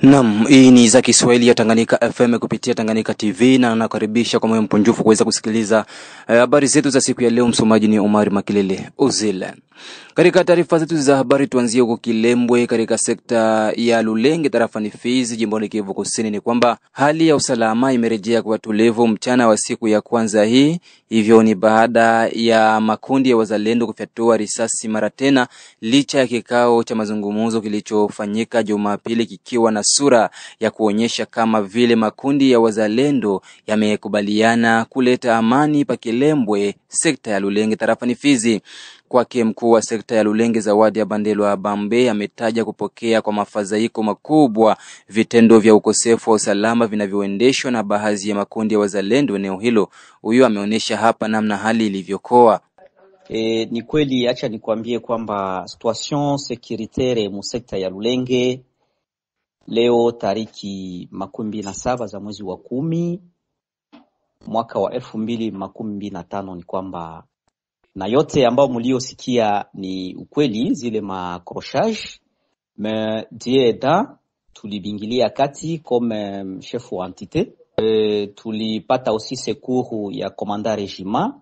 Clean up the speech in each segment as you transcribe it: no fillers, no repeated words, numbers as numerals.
Naam, hii ni za Kiswahili ya Tanganyika FM kupitia Tanganyika TV na nakaribisha kwa moyo mkunjufu kuweza kusikiliza habari zetu za siku ya leo. Msomaji ni Omar Makilele Ozile. Katika taarifa zetu za habari tuanzie huko Kilembwe katika sekta ya Lulenge tarafani Fizi jimboni Kivu Kusini ni kwamba hali ya usalama imerejea kwa tulivu mchana wa siku ya kwanza hii. Hivyo ni baada ya makundi ya wazalendo kufyatua risasi mara tena licha ya kikao cha mazungumzo kilichofanyika Jumapili kikiwa na sura ya kuonyesha kama vile makundi ya wazalendo yamekubaliana kuleta amani pa Kilembwe sekta ya Lulenge tarafani Fizi. Kwake mkuu wa sekta ya Lulenge Zawadi ya Bandelwa Bambe ametaja kupokea kwa mafadhaiko makubwa vitendo vya ukosefu wa usalama vinavyoendeshwa na baadhi ya makundi ya wazalendo eneo hilo. Huyu ameonyesha hapa namna hali ilivyokuwa. Ni kweli, acha nikwambie kwamba situation securitaire mu sekta ya Lulenge leo tariki 27 za mwezi wa 10 mwaka wa 2025 ni kwamba, na yote ambao mliosikia ni ukweli, zile macrochage me dieda tulibingilia kati comme chef wa entité. Tulipata aussi secours ya commandant regiment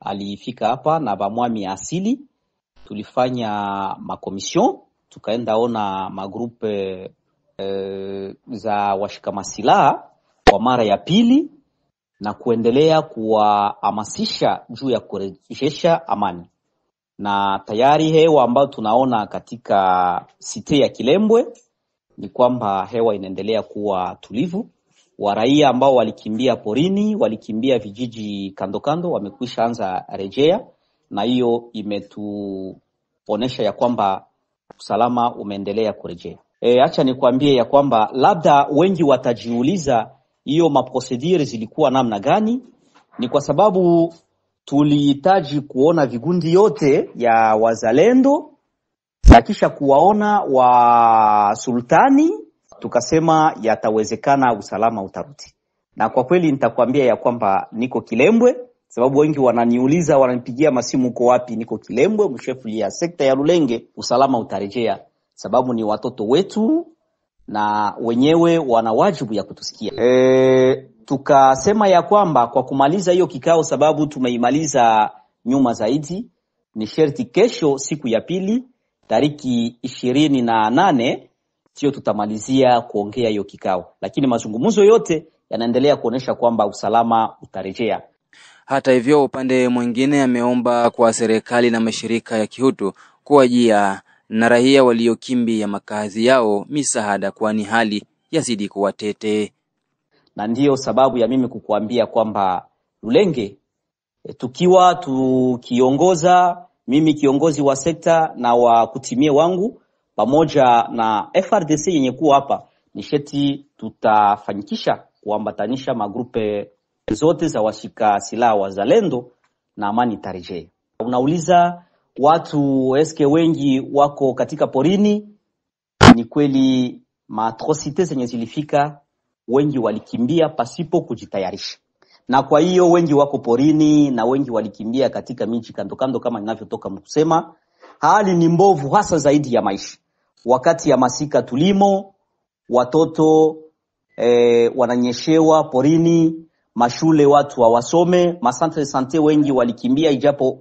alifika hapa na bamwami asili. Tulifanya makomission, tukaenda ona magrupe za washikamasila kwa mara ya pili na kuendelea kuwahamasisha juu ya kurejesha amani. Na tayari hewa ambayo tunaona katika site ya Kilembwe ni kwamba hewa inaendelea kuwa tulivu. Waraia ambao walikimbia porini, walikimbia vijiji kando kando, wamekwisha anza rejea, na hiyo imetuonesha ya kwamba usalama umeendelea kurejea. Acha nikwambie ya kwamba labda wengi watajiuliza hiyo maprocedure zilikuwa namna gani. Ni kwa sababu tulihitaji kuona vigundi yote ya wazalendo na kisha kuwaona wa sultani, tukasema yatawezekana usalama utarudi. Na kwa kweli nitakwambia ya kwamba niko Kilembwe, sababu wengi wananiuliza, wananipigia masimu uko wapi. Niko Kilembwe, mshefu ya sekta ya Lulenge. Usalama utarejea sababu ni watoto wetu na wenyewe wana wajibu ya kutusikia. Tukasema ya kwamba kwa kumaliza hiyo kikao, sababu tumeimaliza nyuma zaidi, ni sherti kesho siku ya pili tariki 28 sio tutamalizia kuongea hiyo kikao, lakini mazungumzo yote yanaendelea kuonesha kwamba usalama utarejea. Hata hivyo upande mwingine ameomba kwa serikali na mashirika ya kihutu kuwajia na raia waliokimbia makazi yao misaada, kwani hali yazidi kuwa tete. Na ndiyo sababu ya mimi kukuambia kwamba Lulenge tukiwa tukiongoza, mimi kiongozi wa sekta na wa kutimie wangu pamoja na FRDC yenye kuwa hapa, ni sheti tutafanyikisha kuambatanisha magrupe zote za washika silaha wazalendo na amani tarejea. Unauliza watu eske wengi wako katika porini? Ni kweli, maatrocite zenye zilifika, wengi walikimbia pasipo kujitayarisha. Na kwa hiyo wengi wako porini na wengi walikimbia katika miji kando kando kama ninavyotoka mkusema. Hali ni mbovu hasa zaidi ya maisha. Wakati ya masika tulimo, watoto wananyeshewa porini, mashule watu hawasome, masantre sante wengi walikimbia ijapo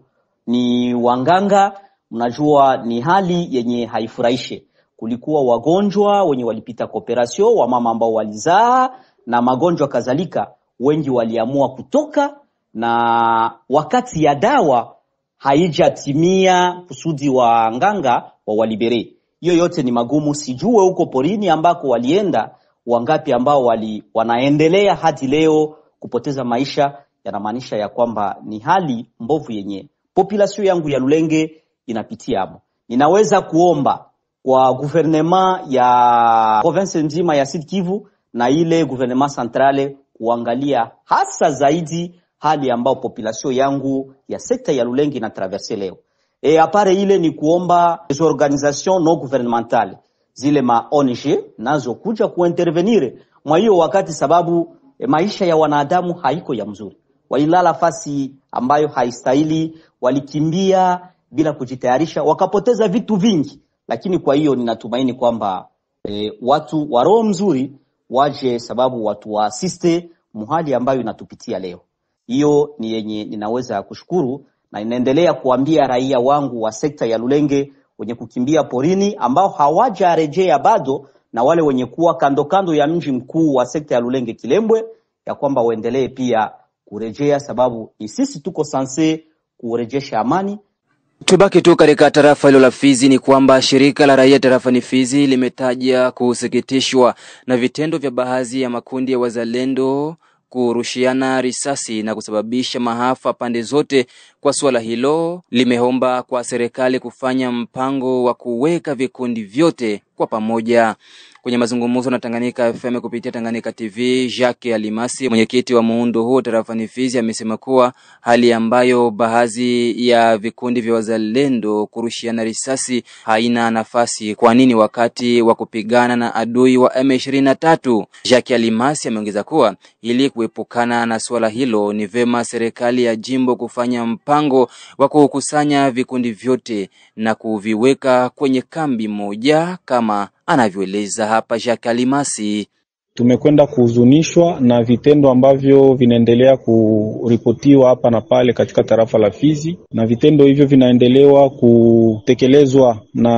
ni wanganga. Mnajua ni hali yenye haifurahishe. Kulikuwa wagonjwa wenye walipita kooperasyon, wamama ambao walizaa na magonjwa kadhalika, wengi waliamua kutoka, na wakati ya dawa haijatimia kusudi wa nganga wa walibere. Hiyo yote ni magumu. Sijue huko porini ambako walienda wangapi ambao wanaendelea hadi leo kupoteza maisha. Yanamaanisha ya kwamba ni hali mbovu yenye population yangu ya Lulenge inapitia hapo. Ninaweza kuomba kwa gouvernement ya province nzima ya Sud Kivu na ile gouvernement centrale kuangalia hasa zaidi hali ambao population yangu ya sekta ya Lulenge ina traverse leo. Apare ile ni kuomba les organisations non gouvernementales, zile ma ONG nazo kuja kuintervenir mwa hiyo wakati, sababu maisha ya wanadamu haiko ya mzuri. Walilala fasi ambayo haistahili, walikimbia bila kujitayarisha, wakapoteza vitu vingi. Lakini kwa hiyo ninatumaini kwamba watu wa roho mzuri waje, sababu watu waasiste muhali ambayo inatupitia leo. Hiyo ni yenye ninaweza kushukuru, na inaendelea kuambia raia wangu wa sekta ya Lulenge wenye kukimbia porini ambao hawajarejea bado, na wale wenye kuwa kando kando ya mji mkuu wa sekta ya Lulenge Kilembwe, ya kwamba waendelee pia kurejea, sababu sisi tuko sanse kurejesha amani. Tubaki tu katika tarafa hilo la Fizi ni kwamba shirika la raia tarafa ni Fizi limetaja kusikitishwa na vitendo vya baadhi ya makundi ya wazalendo kurushiana risasi na kusababisha maafa pande zote. Kwa suala hilo limeomba kwa serikali kufanya mpango wa kuweka vikundi vyote kwa pamoja. Kwenye mazungumzo na Tanganyika FM kupitia Tanganyika TV, Jacques Alimasi, mwenyekiti wa muundo huo tarafani Fizi, amesema kuwa hali ambayo baadhi ya vikundi vya wazalendo kurushiana risasi haina nafasi, kwa nini wakati wa kupigana na adui wa M23. Jacques Alimasi ameongeza kuwa ili kuepukana na swala hilo ni vema serikali ya jimbo kufanya mpango wa kukusanya vikundi vyote na kuviweka kwenye kambi moja, kama anavyoeleza hapa Jacques Alimasi. Tumekwenda kuhuzunishwa na vitendo ambavyo vinaendelea kuripotiwa hapa na pale katika tarafa la Fizi, na vitendo hivyo vinaendelewa kutekelezwa na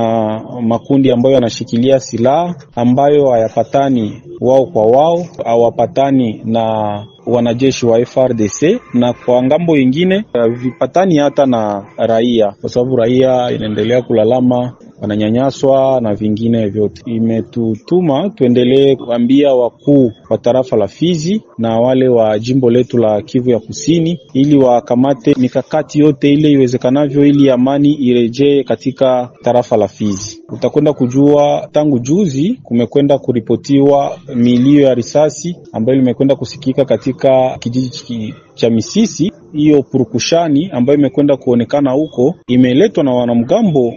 makundi ambayo yanashikilia silaha, ambayo hayapatani wao kwa wao, hawapatani na wanajeshi wa FRDC, na kwa ngambo nyingine vipatani hata na raia, kwa sababu raia inaendelea kulalama, wananyanyaswa na vingine vyote. Imetutuma tuendelee kuambia wakuu wa tarafa la Fizi na wale wa jimbo letu la Kivu ya Kusini ili wakamate mikakati yote ile iwezekanavyo ili amani irejee katika tarafa la Fizi. Utakwenda kujua tangu juzi kumekwenda kuripotiwa milio ya risasi ambayo imekwenda kusikika katika kijiji cha Misisi. Hiyo purukushani ambayo imekwenda kuonekana huko imeletwa na wanamgambo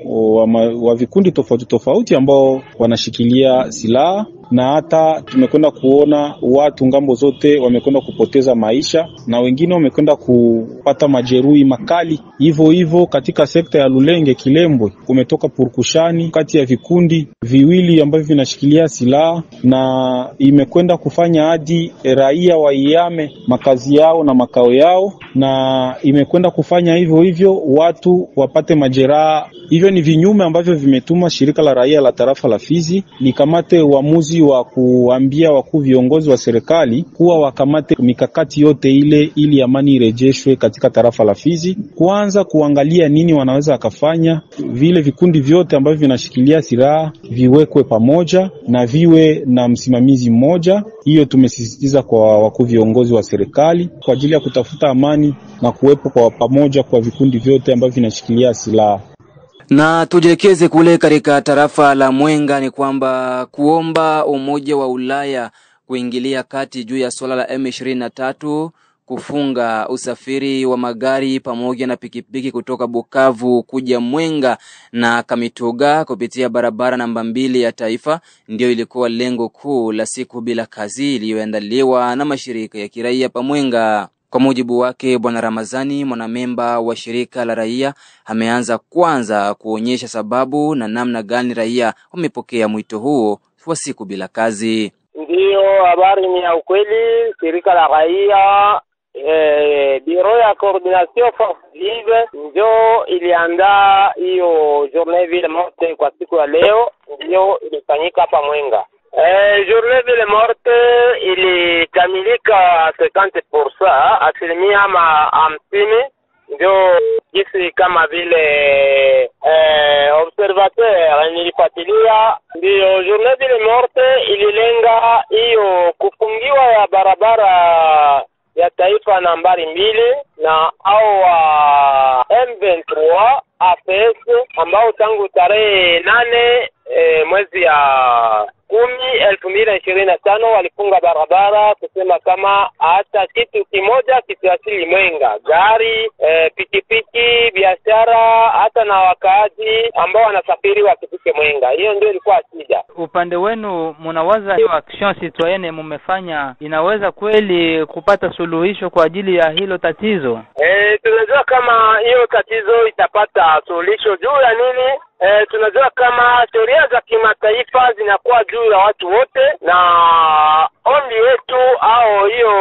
wa vikundi tofauti tofauti ambao wanashikilia silaha, na hata tumekwenda kuona watu ngambo zote wamekwenda kupoteza maisha na wengine wamekwenda kupata majeruhi makali. Hivyo katika sekta ya Lulenge Kilembwe kumetoka purukushani kati ya vikundi viwili ambavyo vinashikilia silaha, na imekwenda kufanya hadi raia waihame makazi yao na makao yao, na imekwenda kufanya hivyo watu wapate majeraha. Hivyo ni vinyume ambavyo vimetuma shirika la raia la tarafa la Fizi likamate uamuzi wa kuambia wakuu viongozi wa serikali kuwa wakamate mikakati yote ile ili amani irejeshwe katika tarafa la Fizi. Kwanza kuangalia nini wanaweza wakafanya, vile vikundi vyote ambavyo vinashikilia silaha viwekwe pamoja na viwe na msimamizi mmoja. Hiyo tumesisitiza kwa wakuu viongozi wa serikali kwa ajili ya kutafuta amani na kuwepo kwa pamoja kwa vikundi vyote ambavyo vinashikilia silaha. Na tujelekeze kule katika tarafa la Mwenga ni kwamba kuomba Umoja wa Ulaya kuingilia kati juu ya swala la M23 kufunga usafiri wa magari pamoja na pikipiki kutoka Bukavu kuja Mwenga na Kamituga kupitia barabara namba 2 ya taifa ndio ilikuwa lengo kuu la siku bila kazi iliyoandaliwa na mashirika ya kiraia pa Mwenga. Kwa mujibu wake Bwana Ramazani, mwanamemba wa shirika la raia, ameanza kwanza kuonyesha sababu na namna gani raia wamepokea mwito huo wa siku bila kazi. Ndio, habari ni ya ukweli. Shirika la raia Bureau ya Coordination Force ndio iliandaa hiyo journée ville morte kwa siku ya leo, ndio ilifanyika hapa Mwenga. Journée ville morte ilikamilika 50%, asilimia 50, ndio jinsi kama vile observateur nilifuatilia. Ndio journée ville morte ililenga hiyo kufungiwa ya barabara ya taifa nambari 2 na au M23 APS ambao tangu tarehe 8 mwezi ya 10/2025 walifunga barabara kusema kama hata kitu kimoja kisiwasili Mwenga, gari, pikipiki, biashara, hata na wakaaji ambao wanasafiri wakifike Mwenga. Hiyo ndio ilikuwa shida. Upande wenu mnawaza hiyo action citoyenne mmefanya inaweza kweli kupata suluhisho kwa ajili ya hilo tatizo? Tunajua kama hiyo tatizo itapata suluhisho juu ya nini? Tunajua kama sheria za kimataifa zinakuwa juu ya watu wote, na ombi yetu au hiyo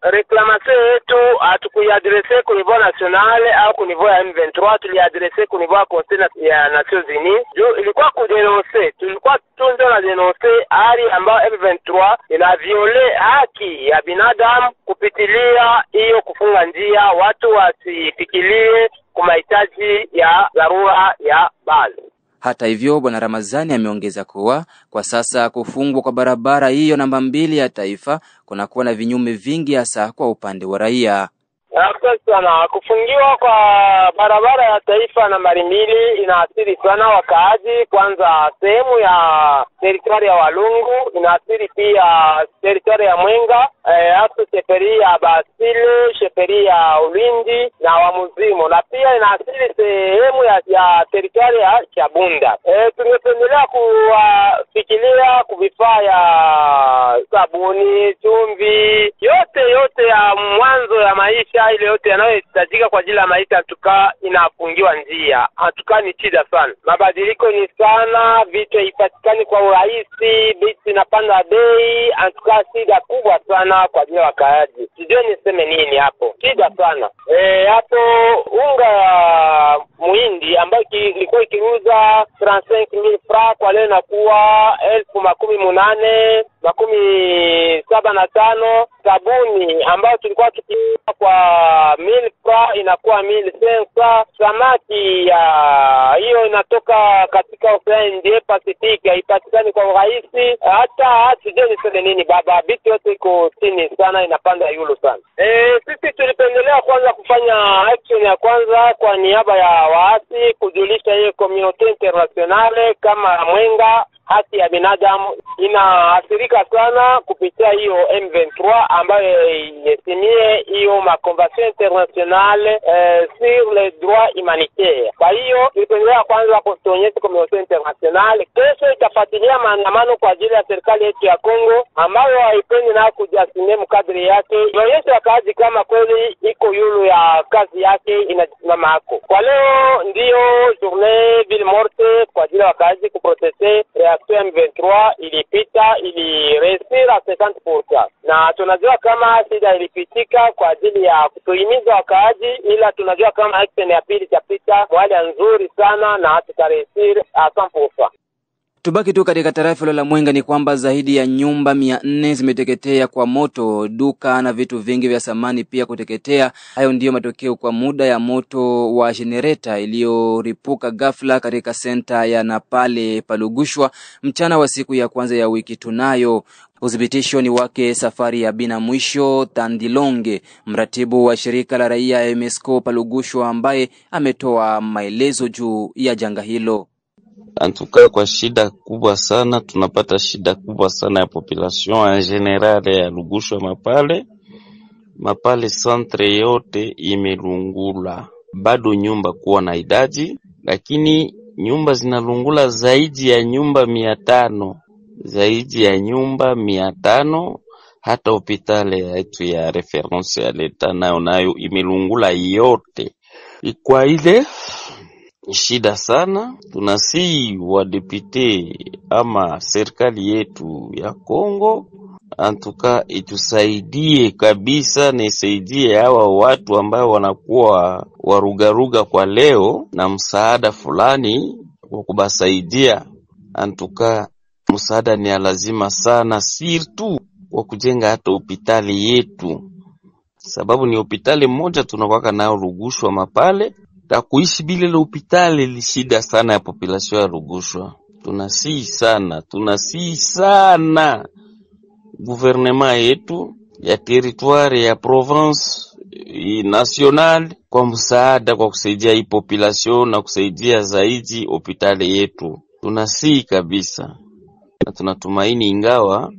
reclamation yetu hatukuiadresse ku niveau national au ku niveau ya M23, tuliadresse ku niveau ya Conseil ya Nations Unies. Juu ilikuwa kudenoncer, tulikuwa tunzo na denoncer hali ambayo M23 ina viole haki ya binadamu kupitilia hiyo kufunga njia watu wasifikirie kwa mahitaji ya dharura ya bali. Hata hivyo, Bwana Ramazani ameongeza kuwa kwa sasa kufungwa kwa barabara hiyo namba 2 ya taifa kunakuwa na vinyume vingi hasa kwa upande wa raia. Asante sana. Kufungiwa kwa barabara ya taifa nambari 2 inaathiri sana wakaaji. Kwanza sehemu ya teritori ya Walungu, inaathiri pia teritori ya Mwenga, hasa sheferi ya Basile, sheferi ya Ulindi na Wamuzimo, na pia inaathiri sehemu ya teritori ya Chabunda. Tungependelea kufikiria kuvifaa ya sabuni, chumvi, yote ya mwanzo ya maisha, ile yote yanayohitajika kwa ajili ya maisha, tuka inafungiwa njia. Atuka ni shida sana. Mabadiliko ni sana, vitu haipatikani kwa urahisi, vitu inapanda bei, atuka shida kubwa sana kwa ajili ya wakaaji. Sijui niseme nini hapo. Shida sana. Hapo unga muhindi ambayo ilikuwa ikiuza 35,000 francs kwa leo inakuwa 18,75. Sabuni ambayo tulikuwa tukiuza kwa 1000 francs inakuwa 1500. Samaki ya hiyo inatoka katika Ocean Indian Pacific, haipatikani kwa urahisi. Hata sijui niseme nini baba, vitu yote iko chini sana, inapanda yulu sana. Sisi tulipendelea kwanza kufanya action ya kwanza kwa niaba ya waasi, kujulisha hiyo community internationale kama Mwenga haki ya binadamu inaathirika sana kupitia hiyo M23 ambayo imesimie hiyo makonvention internationale sur les droits humanitaires. Kwa hiyo tulipendelea kwanza kuonyesha community internationale. Kesho itafuatilia maandamano kwa ajili ya serikali yetu ya Kongo ambayo haipendi na kujasimia mkadri yake. Ionyeshe wakaaji kama kweli iko yulu ya kazi yake inasimama hako. Kwa leo ndio journée ville morte kwa ajili ya wakaaji kuprotester M23 ilipita, iliresira 50%. Na tunajua kama shida ilipitika kwa ajili ya kutuhimiza wakaaji, ila tunajua kama action ya pili itapita kwa hali nzuri sana na tutaresira 100%. Tubaki tu katika tarafa la Mwenga ni kwamba zaidi ya nyumba 400 zimeteketea kwa moto, duka na vitu vingi vya samani pia kuteketea. Hayo ndiyo matokeo kwa muda ya moto wa generator iliyoripuka ghafla katika senta ya Napale Palugushwa mchana wa siku ya kwanza ya wiki tunayo. Udhibitisho ni wake Safari ya Bina Mwisho Tandilonge, mratibu wa shirika la raia MSCO Palugushwa, ambaye ametoa maelezo juu ya janga hilo. Antuka kwa shida kubwa sana, tunapata shida kubwa sana ya population en general ya Lugushwa Mapale centre yote imelungula. Bado nyumba kuwa na idadi, lakini nyumba zinalungula zaidi ya nyumba 500. Hata hospitali yetu ya reference ya leta nayo imelungula yote. Kwa ile shida sana, tunasi wa depute ama serikali yetu ya Kongo antuka itusaidie kabisa, na isaidie hawa watu ambao wanakuwa warugaruga kwa leo na msaada fulani wa kubasaidia. Antuka msaada ni lazima sana, sirtu wa kujenga hata hospitali yetu, sababu ni hospitali moja tunakwaka nao Lugushwa Mapale. Na kuishi bila ile hospitali ni shida sana ya population ya Lugushwa. Tunasihi sana gouvernement yetu ya territoire ya province national kwa msaada, kwa kusaidia hii population na kusaidia zaidi hospitali yetu. Tunasihi kabisa, na tunatumaini ingawa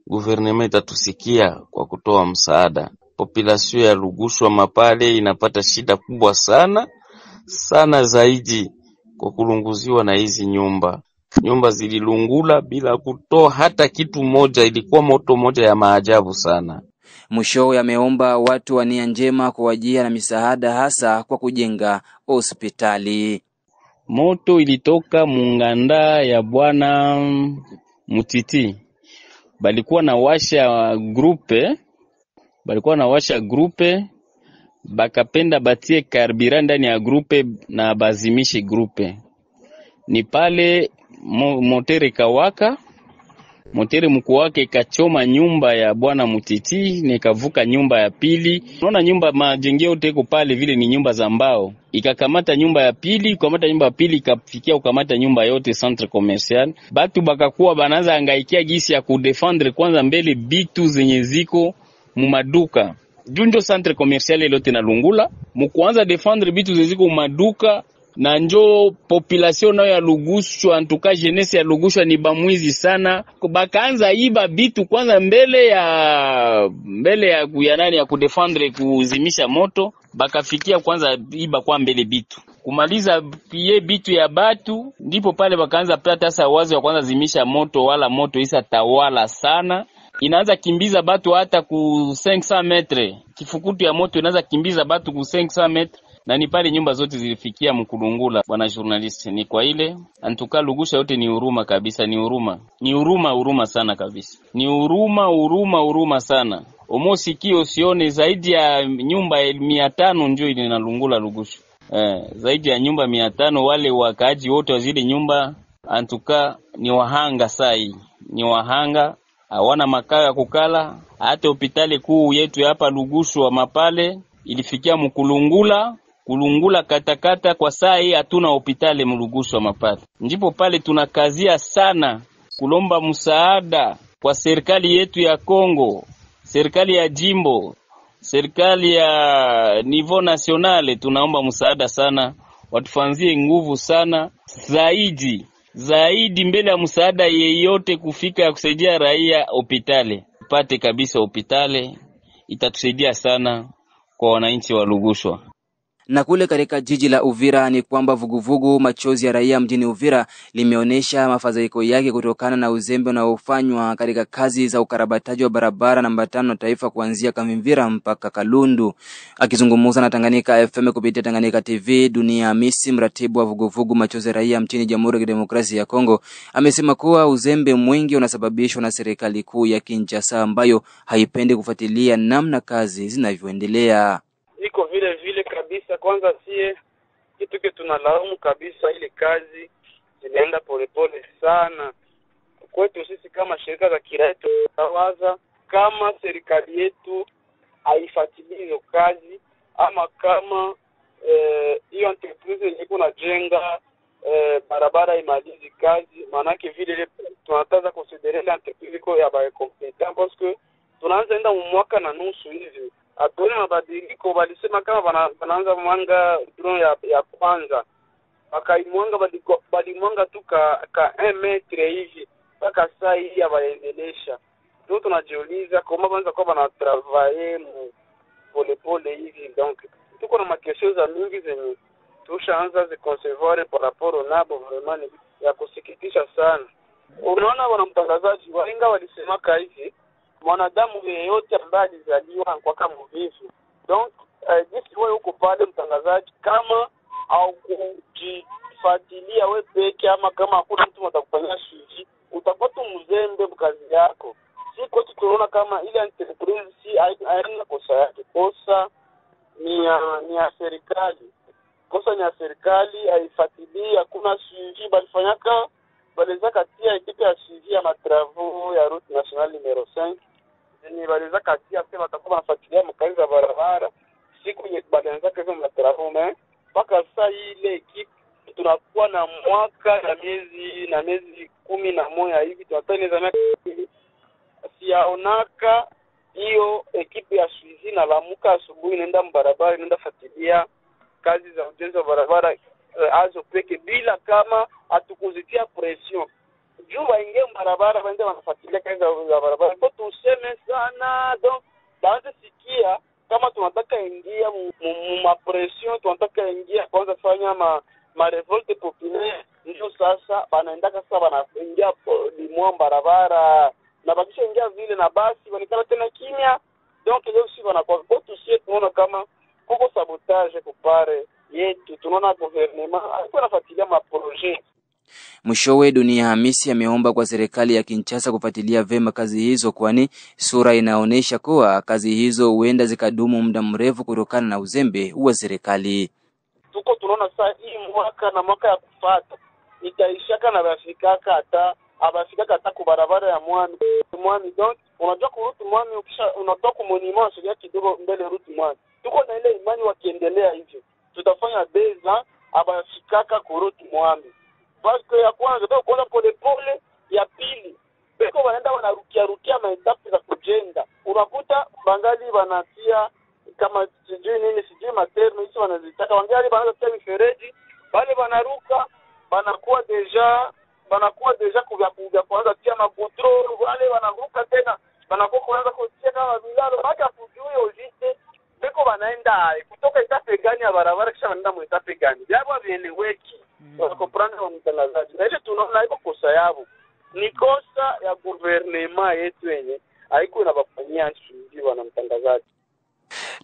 gouvernement itatusikia kwa kutoa msaada. Population ya Lugushwa Mapale inapata shida kubwa sana zaidi kwa kulunguziwa na hizi nyumba. Nyumba zililungula bila kutoa hata kitu moja, ilikuwa moto moja ya maajabu sana. Mwisho yameomba watu wa nia njema kuwajia na misaada hasa kwa kujenga hospitali. Moto ilitoka munganda ya bwana Mutiti balikuwa na washa grupe bakapenda batie karibira ndani ya grupe na bazimishe grupe. Ni pale motere kawaka, motere mkuu wake kachoma nyumba ya bwana Mutiti, nikavuka nyumba ya pili. Unaona nyumba majengeo yote iko pale vile ni nyumba za mbao. Ikakamata nyumba ya pili, ikafikia ukamata nyumba yote centre commercial. Batu bakakuwa banaanza hangaikia gisi ya kudefendre kwanza mbele bitu zenye ziko mu maduka. Junjo centre commercial lote na Lungula, mkuanza defendre bitu zenye ziko mu maduka. Na njo population nayo ya Lugushwa, antuka jeunesse ya Lugushwa ni bamwizi sana. Bakaanza iba bitu kwanza mbele ya kuyanani ya kudefendre kuzimisha moto. Bakafikia kwanza iba kwa mbele bitu. Kumaliza pie bitu ya batu, ndipo pale bakaanza pata sasa wazo ya kwanza zimisha moto, wala moto isa tawala sana. Inaanza kimbiza batu hata ku 500 metre. Kifukutu ya moto inaanza kimbiza batu ku 500 metre. Na ni pale nyumba zote zilifikia Mkulungula, bwana journalist. Ni kwa ile antuka Lugusha yote ni huruma kabisa, ni huruma sana kabisa. Ni huruma sana. Omosikio sione zaidi ya nyumba 500 njoo ile na Lungula Lugusha. Zaidi ya nyumba 500, wale wakaaji wote wa zile nyumba antuka ni wahanga sai. Ni wahanga, hawana makao ya kukala. Hata hospitali kuu yetu hapa Lugushwa mapale ilifikia Kulungula katakata kwa saa hii hatuna hospitali Mlugushwa mapale. Ndipo pale tunakazia sana kulomba msaada kwa serikali yetu ya Kongo, serikali ya jimbo, serikali ya niveau nationale. Tunaomba msaada sana, watufanzie nguvu sana zaidi mbele ya msaada yeyote kufika ya kusaidia raia. Hospitali pate kabisa, hospitali itatusaidia sana kwa wananchi wa Lugushwa. Na kule katika jiji la Uvira ni kwamba vuguvugu machozi ya raia mjini Uvira limeonesha mafadhaiko yake kutokana na uzembe unaofanywa katika kazi za ukarabataji wa barabara namba 5 na taifa kuanzia Kamvira mpaka Kalundu. Akizungumza na Tanganyika FM kupitia Tanganyika TV, Dunia Hamisi, mratibu wa vuguvugu machozi ya raia mjini Jamhuri ya Kidemokrasia ya Kongo, amesema kuwa uzembe mwingi unasababishwa na serikali kuu ya Kinshasa ambayo haipendi kufuatilia namna kazi zinavyoendelea. Iko vile kabisa. Kwanza sie kitu tunalaumu kabisa, ile kazi zinaenda polepole sana. Kwetu sisi kama shirika za kiraia tunawaza kama serikali yetu haifuatilii hiyo kazi, ama kama hiyo entreprise iko na jenga barabara imalizi kazi, manake vile tunataza considérer entreprise iko ya ba competent, parce que tunaanza enda mwaka na nusu hivi. Atone mabadiliko walisema kama wanaanza mwanga drone ya kwanza. Wakaimwanga balimwanga tu ka 1 metre hivi. Paka saa hii ya waendelesha. Ndio tunajiuliza kama kwanza kwa bana travailler pole hivi. Donc tuko na makesho za mingi zenye tushaanza ziconcevoir par rapport nabo, vraiment ya kusikitisha sana. Unaona wana mtangazaji wainga walisema hivi, mwanadamu yeyote ambaye alizaliwa kwa kama mvivu. Donc jinsi wewe uko pale mtangazaji, kama au kujifuatilia wewe peke, ama kama hakuna mtu atakufanyia shiji, utakuwa tu mzembe mkazi yako. Si kwa tunaona kama ile entreprise si haina kosa yake, kosa ni ya serikali. Kosa ni ya serikali, haifuatilii, hakuna shiji balifanyaka baliza katia ekipe ya shiji ya matravaux ya route nationale numero 5. Ni baliza katia sema watakuwa wanafuatilia mkazi za barabara siku yenye balianza kazi matravaux mpaka sasa ile ekipe tunakuwa na mwaka na miezi 11 hivi, tunataka miaka siaonaka hiyo ekipe ya shiji na lamuka asubuhi nenda barabara nenda fuatilia kazi za ujenzi wa barabara azo peke bila kama atukuzitia pression juu waingie barabara waende wanafuatilia kazi za barabara. Kwa tuseme sana donc baada sikia kama tunataka ingia ma pression, tunataka ingia kwanza fanya ma revolte populaire, ndio sasa banaenda sasa banaingia limwa barabara na bakisha ingia vile na basi wanikana tena kimya. Donc leo si wanakuwa kwa tusie tunaona kama kuko sabotage kupare yetu, tunaona gouvernement alikuwa anafuatilia ma projet. Mwishowe, Dunia Hamisi ameomba kwa serikali ya Kinshasa kufuatilia vema kazi hizo, kwani sura inaonyesha kuwa kazi hizo huenda zikadumu muda mrefu kutokana na uzembe wa serikali. Tuko tunaona saa hii mwaka na mwaka ya kufuata itaishaka na bafikaka hata ku barabara ya mwani donc unajua kurutu mwani ukisha unatoka ku monument sio kidogo mbele rutu mwani. Tuko na ile imani wakiendelea hivyo tutafanya beza abafikaka kurutu mwani. Basi ya kwanza ndio kuona pole pole, ya pili beko wanaenda wanarukia maetapu za kujenga. Unakuta bangali wanatia kama sijui materno hizo wanazitaka wangali wanaanza kutia mifereji bale wanaruka banakuwa deja kuvya kwanza tia magutro wale wanaruka tena banakuwa kuanza kutia kama bilalo baka kujui ojite beko wanaenda kutoka etape gani ya barabara kisha wanaenda mu etape gani jabo vieleweki wanakomprendre wa mtangazaji na ile tunaona iko kosa yao ni kosa ya gouvernement yetu yenye haiko inabafanyia nchi wana mtangazaji.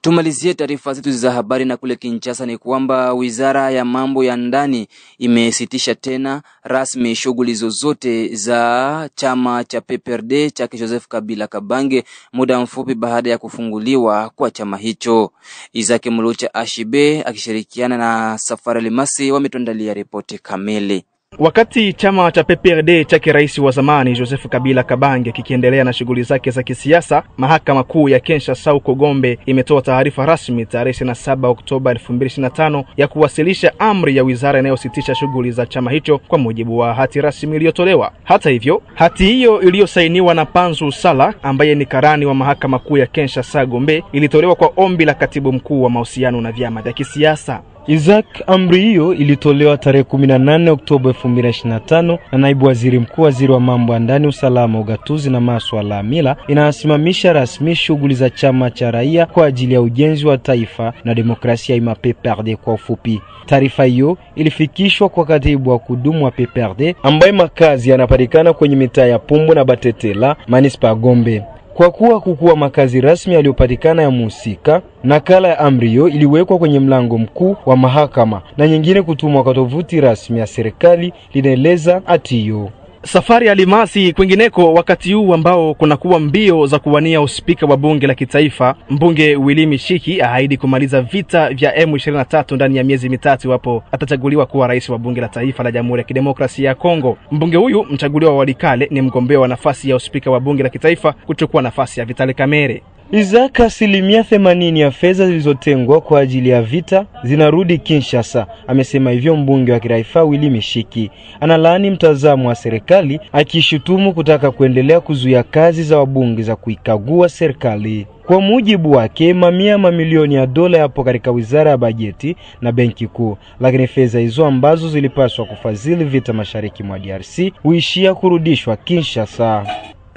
Tumalizie taarifa zetu za habari na kule Kinshasa ni kwamba Wizara ya Mambo ya Ndani imesitisha tena rasmi shughuli zozote za chama cha PPRD cha Joseph Kabila Kabange muda mfupi baada ya kufunguliwa kwa chama hicho. Izaki Mulucha Ashibe akishirikiana na Safari Limasi wametuandalia ripoti kamili. Wakati chama cha PPRD chake rais wa zamani Joseph Kabila Kabange kikiendelea na shughuli zake za kisiasa, mahakama kuu ya Kinshasa huko Gombe imetoa taarifa rasmi tarehe 7 Oktoba 2025 ya kuwasilisha amri ya wizara inayositisha shughuli za chama hicho kwa mujibu wa hati rasmi iliyotolewa. Hata hivyo, hati hiyo iliyosainiwa na Panzu Sala ambaye ni karani wa mahakama kuu ya Kinshasa Gombe ilitolewa kwa ombi la katibu mkuu wa mahusiano na vyama vya kisiasa. Isaac, amri hiyo ilitolewa tarehe 18 Oktoba 2025 na naibu waziri mkuu, waziri wa mambo ya ndani, usalama, ugatuzi na masuala ya mila. Inasimamisha rasmi shughuli za chama cha raia kwa ajili ya ujenzi wa taifa na demokrasia ya PPRD kwa ufupi. Taarifa hiyo ilifikishwa kwa katibu wa kudumu wa PPRD ambaye makazi yanapatikana kwenye mitaa ya Pumbu na Batetela, manispa Gombe. Kwa kuwa kukuwa makazi rasmi yaliyopatikana ya musika, nakala ya amri hiyo iliwekwa kwenye mlango mkuu wa mahakama na nyingine kutumwa kwa tovuti rasmi ya serikali, linaeleza atiyo. Safari ya Limasi kwingineko, wakati huu ambao kunakuwa mbio za kuwania uspika wa bunge la kitaifa, mbunge Willy Mishiki ahaidi kumaliza vita vya M23 ndani ya miezi mitatu hapo atachaguliwa kuwa rais wa bunge la taifa la Jamhuri ya Kidemokrasia ya Kongo. Mbunge huyu mchaguliwa wa Walikale ni mgombea wa nafasi ya uspika wa bunge la kitaifa kuchukua nafasi ya Vital Kamerhe. Isaac, 80% ya fedha zilizotengwa kwa ajili ya vita zinarudi Kinshasa, amesema hivyo mbunge wa kiraifa Willy Mishiki. Analaani mtazamo wa serikali akishutumu kutaka kuendelea kuzuia kazi za wabunge za kuikagua serikali. Kwa mujibu wake, mamilioni ya dola yapo katika wizara ya bajeti na benki kuu, lakini fedha hizo ambazo zilipaswa kufadhili vita mashariki mwa DRC huishia kurudishwa Kinshasa.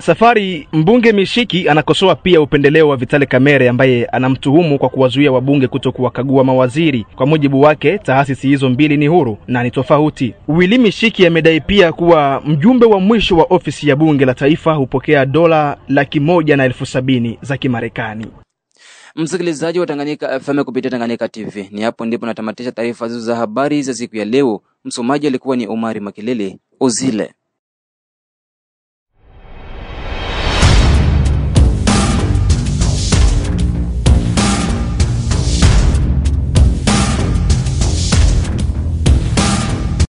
Safari mbunge Mishiki anakosoa pia upendeleo wa Vital Kamerhe ambaye anamtuhumu kwa kuwazuia wabunge kutokuwakagua mawaziri. Kwa mujibu wake, taasisi hizo mbili ni huru na ni tofauti. Willy Mishiki amedai pia kuwa mjumbe wa mwisho wa ofisi ya bunge la taifa hupokea dola 170,000 za Kimarekani. Msikilizaji wa Tanganyika FM kupitia Tanganyika TV. Ni hapo ndipo natamatisha taarifa za habari za siku ya leo. Msomaji alikuwa ni Omari Makilele Ozile.